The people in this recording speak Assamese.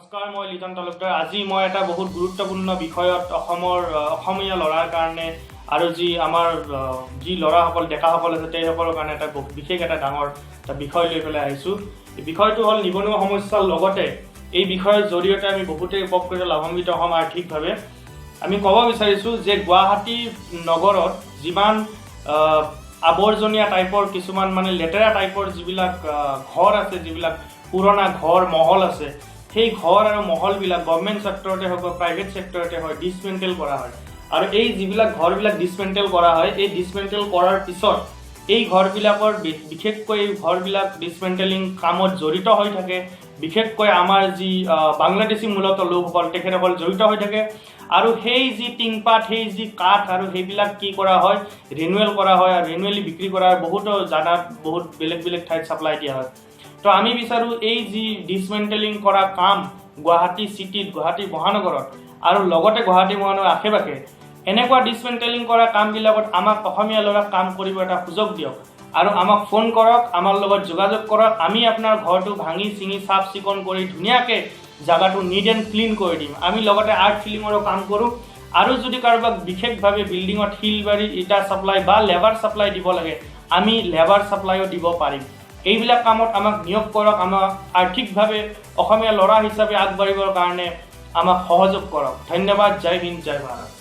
নমস্কাৰ, মই লিজন তালুকদাৰ। আজি মই এটা বহুত গুৰুত্বপূৰ্ণ বিষয়ত অসমীয়া ল'ৰাৰ কাৰণে আৰু যি আমাৰ যি ল'ৰাসকল ডেকাসকল আছে তেওঁলোকৰ কাৰণে এটা বিশেষ এটা ডাঙৰ এটা বিষয় লৈ পেলাই আহিছোঁ। এই বিষয়টো হ'ল নিবনুৱা সমস্যাৰ লগতে এই বিষয়ৰ জৰিয়তে আমি বহুতেই উপকৃত লাভান্বিত হ'ম আৰ্থিকভাৱে। আমি ক'ব বিচাৰিছোঁ যে গুৱাহাটী নগৰত যিমান আৱৰ্জনীয়া টাইপৰ কিছুমান মানে লেতেৰা টাইপৰ যিবিলাক ঘৰ আছে, যিবিলাক পুৰণা ঘৰ মহল আছে, সেই ঘৰ আৰু মহলবিলাক গভৰ্ণমেণ্ট ছেক্টৰতে হওক বা প্ৰাইভেট ছেক্টৰতে হয় ডিছমেণ্টেল কৰা হয়। আৰু এই যিবিলাক ঘৰবিলাক ডিছমেণ্টেল কৰা হয়, এই ডিছমেণ্টেল কৰাৰ পিছত এই ঘৰবিলাকৰ বিশেষকৈ এই ঘৰবিলাক ডিছমেণ্টেলিং কামত জড়িত হৈ থাকে। বিশেষকৈ আমাৰ যি বাংলাদেশী মূলত লোকসকল তেখেতসকল জড়িত হৈ থাকে। আৰু সেই যি টিংপাত, সেই যি কাঠ আৰু সেইবিলাক কি কৰা হয়, ৰিনুৱেল কৰা হয় আৰু ৰিনুৱেলি বিক্ৰী কৰা হয়। বহুতো জাগাত বহুত বেলেগ বেলেগ ঠাইত ছাপ্লাই দিয়া হয়। তো আমি বিচাৰোঁ এই যি ডিছমেণ্টেলিং কৰা কাম গুৱাহাটী চিটিত, গুৱাহাটী মহানগৰত আৰু লগতে গুৱাহাটী মহানগৰৰ আশে পাশে এনেকুৱা ডিছমেণ্টেলিং কৰা কামবিলাকত আমাক অসমীয়া ল'ৰাক কাম কৰিব এটা সুযোগ দিয়ক আৰু আমাক ফোন কৰক, আমাৰ লগত যোগাযোগ কৰক। আমি আপোনাৰ ঘৰটো ভাঙি চিঙি চাফ চিকুণ কৰি ধুনীয়াকৈ জাগাটো নিট এণ্ড ক্লিন কৰি দিম। আমি লগতে আৰ্ট ফিল্মৰো কাম কৰোঁ। আৰু যদি কাৰোবাক বিশেষভাৱে বিল্ডিঙত শিল বাৰী ইটা ছাপ্লাই বা লেবাৰ ছাপ্লাই দিব লাগে, আমি লেবাৰ ছাপ্লাইও দিব পাৰিম। এইবিলাক কামত আমাক নিয়োগ কৰক, আমাক আৰ্থিকভাৱে অসমীয়া ল'ৰা হিচাপে আগবাঢ়িবৰ কাৰণে আমাক সহযোগ কৰক। ধন্যবাদ। জয় হিন্দ, জয় ভাৰত।